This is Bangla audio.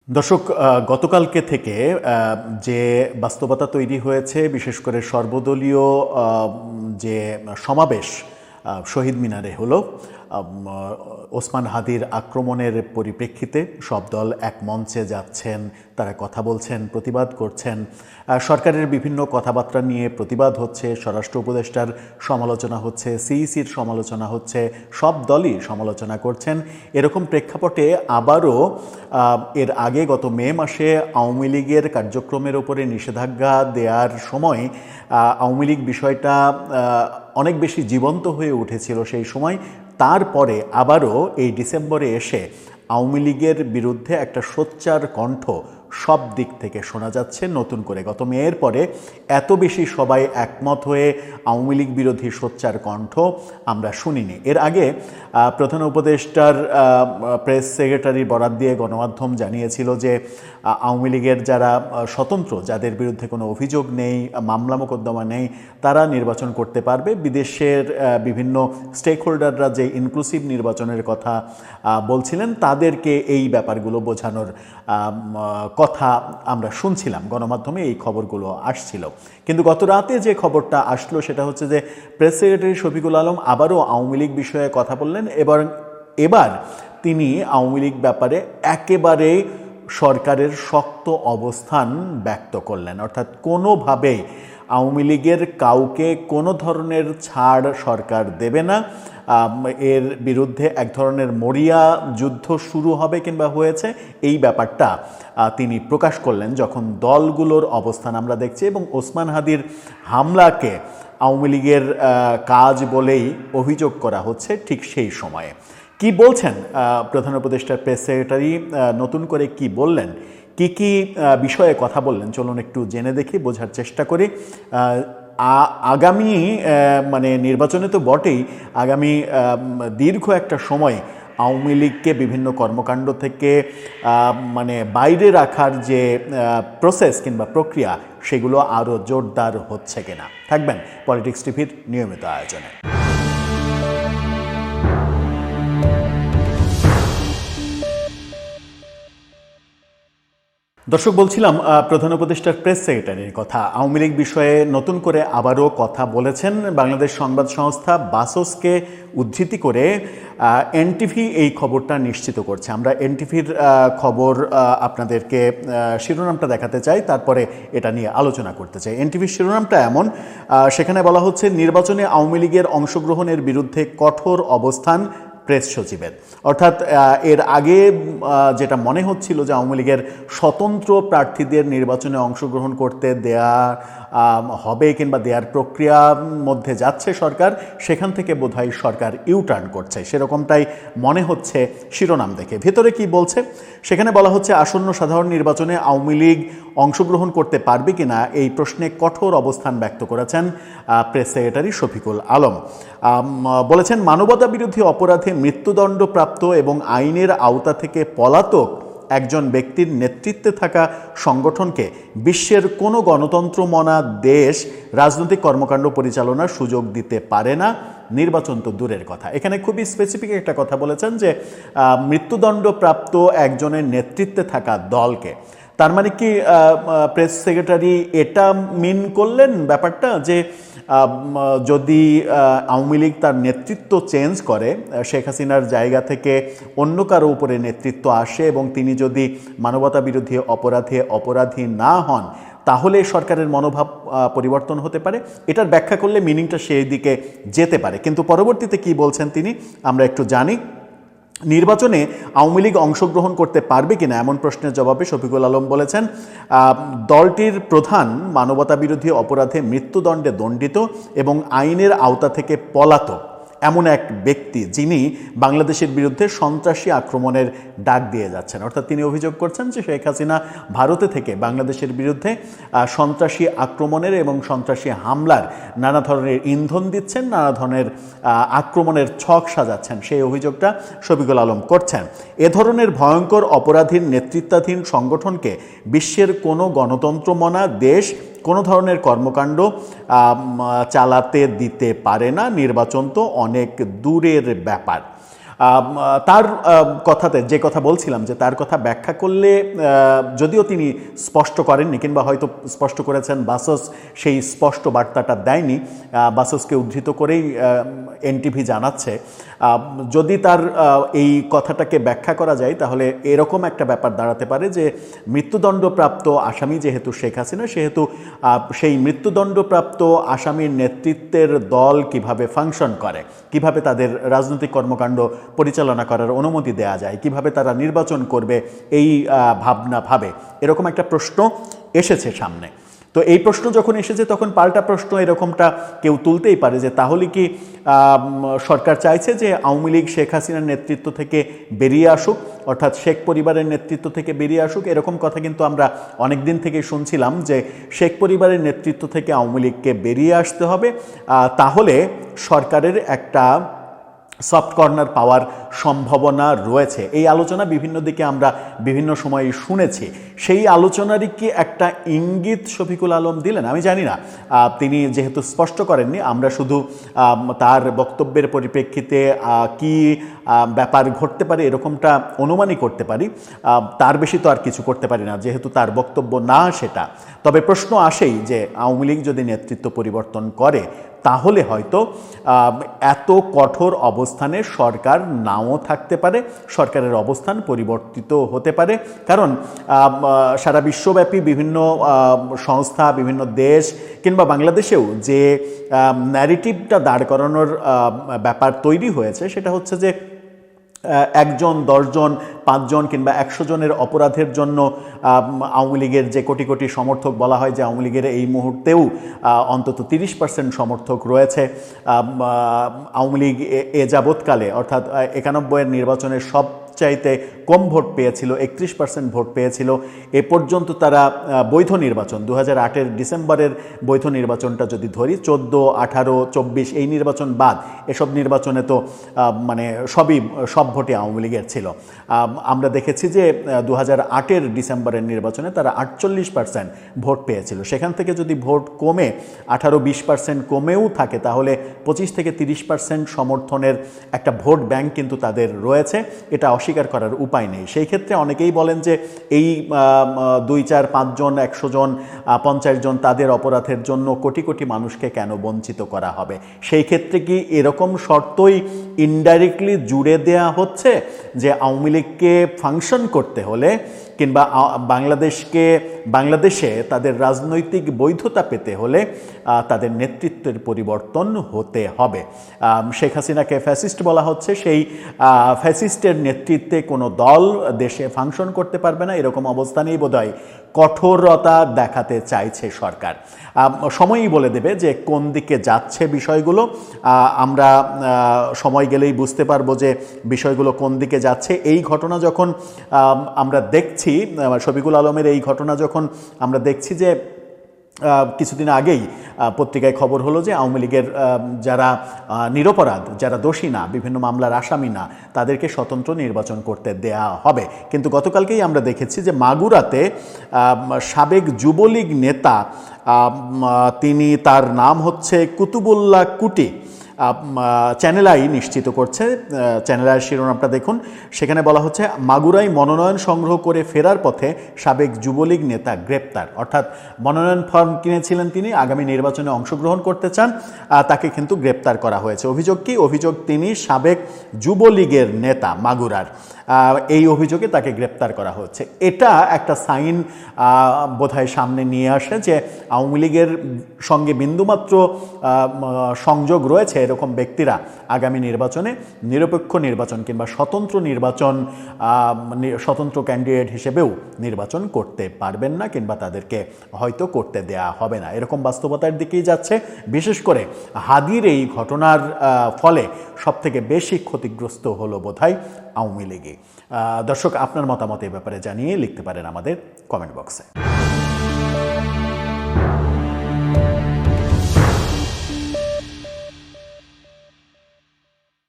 দর্শক, গতকালকে থেকে যে বাস্তবতা তৈরি হয়েছে, বিশেষ করে সর্বদলীয় যে সমাবেশ শহীদ মিনারে হলো, ওসমান হাদির আক্রমণের পরিপ্রেক্ষিতে সব দল এক মঞ্চে যাচ্ছেন, তারা কথা বলছেন, প্রতিবাদ করছেন। সরকারের বিভিন্ন কথাবার্তা নিয়ে প্রতিবাদ হচ্ছে, স্বরাষ্ট্র উপদেষ্টার সমালোচনা হচ্ছে, সিইসির সমালোচনা হচ্ছে, সব দলই সমালোচনা করছেন। এরকম প্রেক্ষাপটে আবারও এর আগে গত মে মাসে আওয়ামী লীগের কার্যক্রমের উপরে নিষেধাজ্ঞা দেওয়ার সময় আওয়ামী লীগ বিষয়টা অনেক বেশি জীবন্ত হয়ে উঠেছিল সেই সময়। তারপরে আবারও এই ডিসেম্বরে এসে আওয়ামী লীগের বিরুদ্ধে একটা সোচ্চার কণ্ঠ সব দিক থেকে শোনা যাচ্ছে নতুন করে। গত মেয়ের পরে এত বেশি সবাই একমত হয়ে আওয়ামী লীগ বিরোধী সোচ্চার কণ্ঠ আমরা শুনিনি। এর আগে প্রধান উপদেষ্টার প্রেস সেক্রেটারি বরাত দিয়ে গণমাধ্যম জানিয়েছিল যে আওয়ামী লীগের যারা স্বতন্ত্র, যাদের বিরুদ্ধে কোনো অভিযোগ নেই, মামলা মোকদ্দমা নেই, তারা নির্বাচন করতে পারবে। বিদেশের বিভিন্ন স্টেক হোল্ডাররা যে ইনক্লুসিভ নির্বাচনের কথা বলছিলেন, তাদেরকে এই ব্যাপারগুলো বোঝানোর কথা আমরা শুনছিলাম, গণমাধ্যমে এই খবরগুলো আসছিল। কিন্তু গত রাতে যে খবরটা আসলো সেটা হচ্ছে যে প্রেস সেক্রেটারি শফিকুল আলম আবারও আওয়ামী লীগ বিষয়ে কথা বললেন। এবার তিনি আওয়ামী লীগ ব্যাপারে একেবারে সরকারের শক্ত অবস্থান ব্যক্ত করলেন, অর্থাৎ কোনোভাবেই আওয়ামী লীগের কাউকে কোনো ধরনের ছাড় সরকার দেবে না। এর বিরুদ্ধে এক ধরনের মরিয়া যুদ্ধ শুরু হবে কিংবা হয়েছে, এই ব্যাপারটা তিনি প্রকাশ করলেন যখন দলগুলোর অবস্থান আমরা দেখছি এবং ওসমান হাদির হামলাকে আওয়ামী লীগের কাজ বলেই অভিযোগ করা হচ্ছে ঠিক সেই সময়ে। কি বলছেন প্রধান উপদেষ্টার প্রেস সেক্রেটারি, নতুন করে কি বললেন, কি বিষয়ে কথা বললেন, চলুন একটু জেনে দেখি, বোঝার চেষ্টা করি। আগামী নির্বাচনে তো বটেই, আগামী দীর্ঘ একটা সময় আওয়ামী লীগকে বিভিন্ন কর্মকাণ্ড থেকে বাইরে রাখার যে প্রসেস কিংবা প্রক্রিয়া, সেগুলো আরও জোরদার হচ্ছে কিনা। থাকবেন পলিটিক্স টিভির নিয়মিত আয়োজনে। দর্শক, বলছিলাম প্রধান উপদেষ্টার প্রেস সেক্রেটারির কথা। আওয়ামী লীগ বিষয়ে নতুন করে আবারও কথা বলেছেন। বাংলাদেশ সংবাদ সংস্থা বাসসকে উদ্ধৃতি করে এনটিভি এই খবরটা নিশ্চিত করছে। আমরা এনটিভির খবর আপনাদেরকে শিরোনামটা দেখাতে চাই, তারপরে এটা নিয়ে আলোচনা করতে চাই। এনটিভির শিরোনামটা এমন, সেখানে বলা হচ্ছে নির্বাচনে আওয়ামী লীগের অংশগ্রহণের বিরুদ্ধে কঠোর অবস্থান প্রেস সচিবের। অর্থাৎ এর আগে যেটা মনে হচ্ছিল যে আওয়ামী লীগের স্বতন্ত্র প্রার্থীদের নির্বাচনে অংশগ্রহণ করতে দেয়া হবে কিংবা দেওয়ার প্রক্রিয়ার মধ্যে যাচ্ছে সরকার, সেখান থেকে বোধহয় সরকার ইউটার্ন করছে, সেরকমটাই মনে হচ্ছে শিরোনাম দেখে। ভেতরে কি বলছে সেখানে বলা হচ্ছে আসন্ন সাধারণ নির্বাচনে আওয়ামী লীগ অংশগ্রহণ করতে পারবে কিনা এই প্রশ্নে কঠোর অবস্থান ব্যক্ত করেছেন প্রেস সেক্রেটারি শফিকুল আলম। বলেছেন মানবতা বিরোধী অপরাধে মৃত্যুদণ্ডপ্রাপ্ত এবং আইনের আওতা থেকে পলাতক একজন ব্যক্তির নেতৃত্বে থাকা সংগঠনকে বিশ্বের কোনো গণতন্ত্রমনা দেশ রাজনৈতিক কর্মকাণ্ড পরিচালনার সুযোগ দিতে পারে না, নির্বাচন তো দূরের কথা। এখানে খুবই স্পেসিফিক একটা কথা বলেছেন যে মৃত্যুদণ্ডপ্রাপ্ত একজনের নেতৃত্বে থাকা দলকে। তার মানে কি প্রেস সেক্রেটারি এটা মিন করলেন ব্যাপারটা যে যদি আওয়ামী লীগ তার নেতৃত্ব চেঞ্জ করে, শেখ হাসিনার জায়গা থেকে অন্য কারো উপরে নেতৃত্ব আসে এবং তিনি যদি মানবতা বিরোধী অপরাধে অপরাধী না হন, তাহলে সরকারের মনোভাব পরিবর্তন হতে পারে। এটার ব্যাখ্যা করলে মিনিংটা সেই দিকে যেতে পারে। কিন্তু পরবর্তীতে কি বলছেন তিনি আমরা একটু জানি। নির্বাচনে আওয়ামী লীগ অংশগ্রহণ করতে পারবে কিনা এমন প্রশ্নের জবাবে শফিকুল আলম বলেছেন দলটির প্রধান মানবতা বিরোধী অপরাধে মৃত্যুদণ্ডে দণ্ডিত এবং আইনের আওতা থেকে পলাতক এমন এক ব্যক্তি যিনি বাংলাদেশের বিরুদ্ধে সন্ত্রাসী আক্রমণের ডাক দিয়ে যাচ্ছেন। অর্থাৎ তিনি অভিযোগ করছেন যে শেখ হাসিনা ভারতে থেকে বাংলাদেশের বিরুদ্ধে সন্ত্রাসী আক্রমণের এবং সন্ত্রাসী হামলার নানা ধরনের ইন্ধন দিচ্ছেন, নানা ধরনের আক্রমণের ছক সাজাচ্ছেন, সেই অভিযোগটা শফিকুল আলম করছেন। এ ধরনের ভয়ঙ্কর অপরাধীর নেতৃত্বাধীন সংগঠনকে বিশ্বের কোনো গণতন্ত্রমনা দেশ কোনো ধরনের কর্মকাণ্ড চালাতে দিতে পারে না, নির্বাচন তো অনেক দূরের ব্যাপার। তার কথাতে যে কথা বলছিলাম যে তার কথা ব্যাখ্যা করলে যদিও তিনি স্পষ্ট করেননি কিংবা হয়তো স্পষ্ট করেছেন বাসস সেই স্পষ্ট বার্তাটা দেয়নি, বাসসকে উদ্ধৃত করেই এনটিভি জানাচ্ছে, যদি তার এই কথাটাকে ব্যাখ্যা করা যায় তাহলে এরকম একটা ব্যাপার দাঁড়াতে পারে যে মৃত্যুদণ্ডপ্রাপ্ত আসামি যেহেতু শেখ হাসিনা, সেহেতু সেই মৃত্যুদণ্ডপ্রাপ্ত আসামির নেতৃত্বের দল কিভাবে ফাংশন করে, কিভাবে তাদের রাজনৈতিক কর্মকাণ্ড পরিচালনা করার অনুমতি দেয়া যায়, কিভাবে তারা নির্বাচন করবে, এই ভাবনা ভাবে এরকম একটা প্রশ্ন এসেছে সামনে। তো এই প্রশ্ন যখন এসেছে তখন পাল্টা প্রশ্ন এরকমটা কেউ তুলতেই পারে যে তাহলে কি সরকার চাইছে যে আওয়ামী লীগ শেখ হাসিনার নেতৃত্ব থেকে বেরিয়ে আসুক, অর্থাৎ শেখ পরিবারের নেতৃত্ব থেকে বেরিয়ে আসুক? এরকম কথা কিন্তু আমরা অনেক দিন থেকে শুনছিলাম যে শেখ পরিবারের নেতৃত্ব থেকে আওয়ামী লীগকে বেরিয়ে আসতে হবে, তাহলে সরকারের একটা সফট কর্নার পাওয়ার সম্ভাবনা রয়েছে। এই আলোচনা বিভিন্ন দিকে আমরা বিভিন্ন সময় শুনেছি। সেই আলোচনারই কি একটা ইঙ্গিত শফিকুল আলম দিলেন? আমি জানি না, তিনি যেহেতু স্পষ্ট করেননি, আমরা শুধু তার বক্তব্যের পরিপ্রেক্ষিতে কি ব্যাপার ঘটতে পারে এরকমটা অনুমানই করতে পারি, তার বেশি তো আর কিছু করতে পারি না যেহেতু তার বক্তব্য না সেটা। তবে প্রশ্ন আসেই যে আওয়ামী লীগ যদি নেতৃত্ব পরিবর্তন করে তাহলে হয়তো এত কঠোর অবস্থানে সরকার নাও থাকতে পারে, সরকারের অবস্থান পরিবর্তিত হতে পারে। কারণ সারা বিশ্বব্যাপী বিভিন্ন সংস্থা, বিভিন্ন দেশ কিংবা বাংলাদেশেও যে ন্যারেটিভটা দাঁড় করানোর ব্যাপার তৈরি হয়েছে সেটা হচ্ছে যে একজন, 10 জন, 5 জন কিংবা 100 জনের অপরাধের জন্য আওয়ামী লীগের যে কোটি কোটি সমর্থক বলা হয় যে আওয়ামী লীগের এই মুহূর্তেও অন্তত 30% সমর্থক রয়েছে। আওয়ামী লীগ এ যাবৎকালে অর্থাৎ 91-এর নির্বাচনের সবচাইতে কম ভোট পেয়েছিল, 31% ভোট পেয়েছিল। এ পর্যন্ত তারা বৈধ নির্বাচন 2008-এর ডিসেম্বরের বৈধ নির্বাচনটা যদি ধরি, 14, 18, 24 এই নির্বাচন বাদ এসব নির্বাচনে তো মানে সব ভোটে আওয়ামী লীগের ছিল। আমরা দেখেছি যে 2008-এর ডিসেম্বরের নির্বাচনে তারা 48% ভোট পেয়েছিল। সেখান থেকে যদি ভোট কমে 18-20% কমেও থাকে তাহলে 25 থেকে 30% সমর্থনের একটা ভোট ব্যাংক কিন্তু তাদের রয়েছে, এটা অস্বীকার করার উপায় নেই। সেই ক্ষেত্রে অনেকেই বলেন যে এই 2, 4, 5 জন, 100 জন, 50 জন তাদের অপরাধের জন্য কোটি কোটি মানুষকে কেন বঞ্চিত করা হবে? সেই ক্ষেত্রে কি এরকম শর্তই ইনডাইরেক্টলি জুড়ে দেয়া হচ্ছে যে আওয়ামী লীগকে ফাংশন করতে হলে কিংবা বাংলাদেশে তাদের রাজনৈতিক বৈধতা পেতে হলে তাদের নেতৃত্বের পরিবর্তন হতে হবে? শেখ হাসিনাকে ফ্যাসিস্ট বলা হচ্ছে, সেই ফ্যাসিস্টের নেতৃত্বে কোনো দল দেশে ফাংশন করতে পারবে না, এরকম অবস্থানেই বোধহয় কঠোরতা দেখাতে চাইছে সরকার। সময়ই বলে দেবে যে কোন দিকে যাচ্ছে বিষয়গুলো। আমরা সময় গেলেই বুঝতে পারবো যে বিষয়গুলো কোন দিকে যাচ্ছে। এই ঘটনা যখন আমরা দেখছি, শফিকুল আলমের এই ঘটনা যখন আমরা দেখছি যে কিছুদিন আগেই পত্রিকায় খবর হলো যে আওয়ামী লীগের যারা নিরপরাধ, যারা দোষী না, বিভিন্ন মামলার আসামি না, তাদেরকে স্বতন্ত্র নির্বাচন করতে দেয়া হবে। কিন্তু গতকালকেই আমরা দেখেছি যে মাগুরাতে সাবেক যুবলীগ নেতা, তিনি, তার নাম হচ্ছে কুতুবুল্লাহ কুটি, চ্যানেল আই নিশ্চিত করছে, চ্যানেল আইয়ের শিরোনামটা দেখুন, সেখানে বলা হচ্ছে মাগুরায় মনোনয়ন সংগ্রহ করে ফেরার পথে সাবেক যুবলীগ নেতা গ্রেপ্তার। অর্থাৎ মনোনয়ন ফর্ম কিনেছিলেন তিনি, আগামী নির্বাচনে অংশগ্রহণ করতে চান, তাকে কিন্তু গ্রেপ্তার করা হয়েছে। অভিযোগ কি? অভিযোগ তিনি সাবেক যুবলীগের নেতা মাগুরার, এই অভিযোগে তাকে গ্রেপ্তার করা হচ্ছে। এটা একটা সাইন বোধহয় সামনে নিয়ে আসে যে আওয়ামী লীগের সঙ্গে বিন্দুমাত্র সংযোগ রয়েছে এরকম ব্যক্তিরা আগামী নির্বাচনে নিরপেক্ষ নির্বাচন কিংবা স্বতন্ত্র ক্যান্ডিডেট হিসেবেও নির্বাচন করতে পারবেন না কিংবা তাদেরকে হয়তো করতে দেয়া হবে না, এরকম বাস্তবতার দিকেই যাচ্ছে। বিশেষ করে হাদির এই ঘটনার ফলে সবথেকে বেশি ক্ষতিগ্রস্ত হলো বোধহয় আওয়ামী লীগই। দর্শক, আপনার মতামত এই ব্যাপারে জানিয়ে লিখতে পারেন আমাদের কমেন্ট বক্সে।